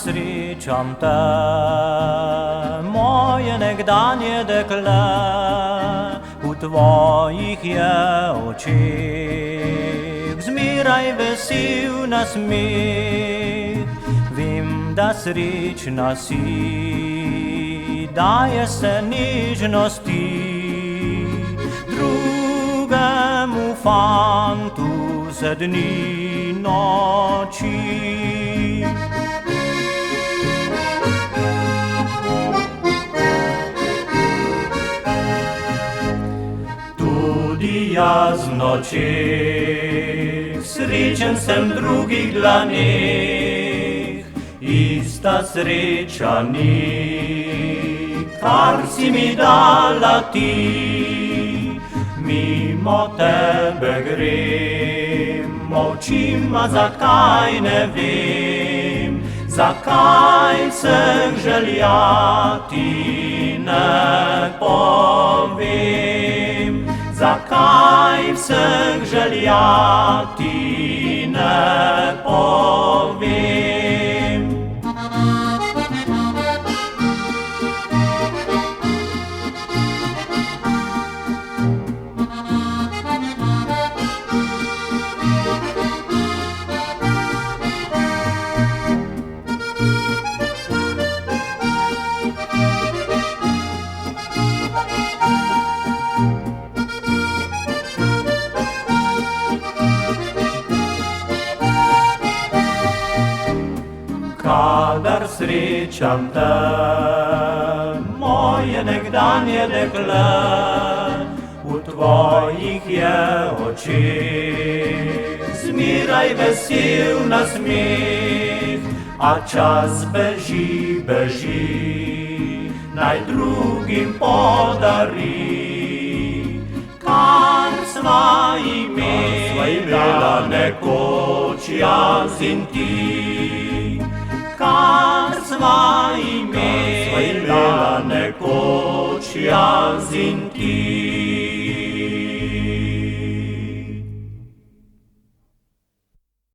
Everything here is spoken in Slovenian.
srečam te, moje nekdanje dekle, v tvojih je očeh zmeraj vesel nasmeh. Vem, da srečna si, daje se nežnosti drugemu fantu za dni noči. Tudi jaz v nočeh srečen sem drugih dlaneh, ista sreča ni, kar si mi dala ti. Mimo tebe grem, molčim, a zakaj ne vem, zakaj vseh želja ti ne povem, zakaj vseh želja ti ne povem. Kadar srečam te, moje nekdanje dekle, v tvojih je očeh zmeraj vesel nasmeh, a čas beži, beži, naj drugim podari, kar sva imela nekoč jaz in ti. Kar sva imela nekoč jaz in ti.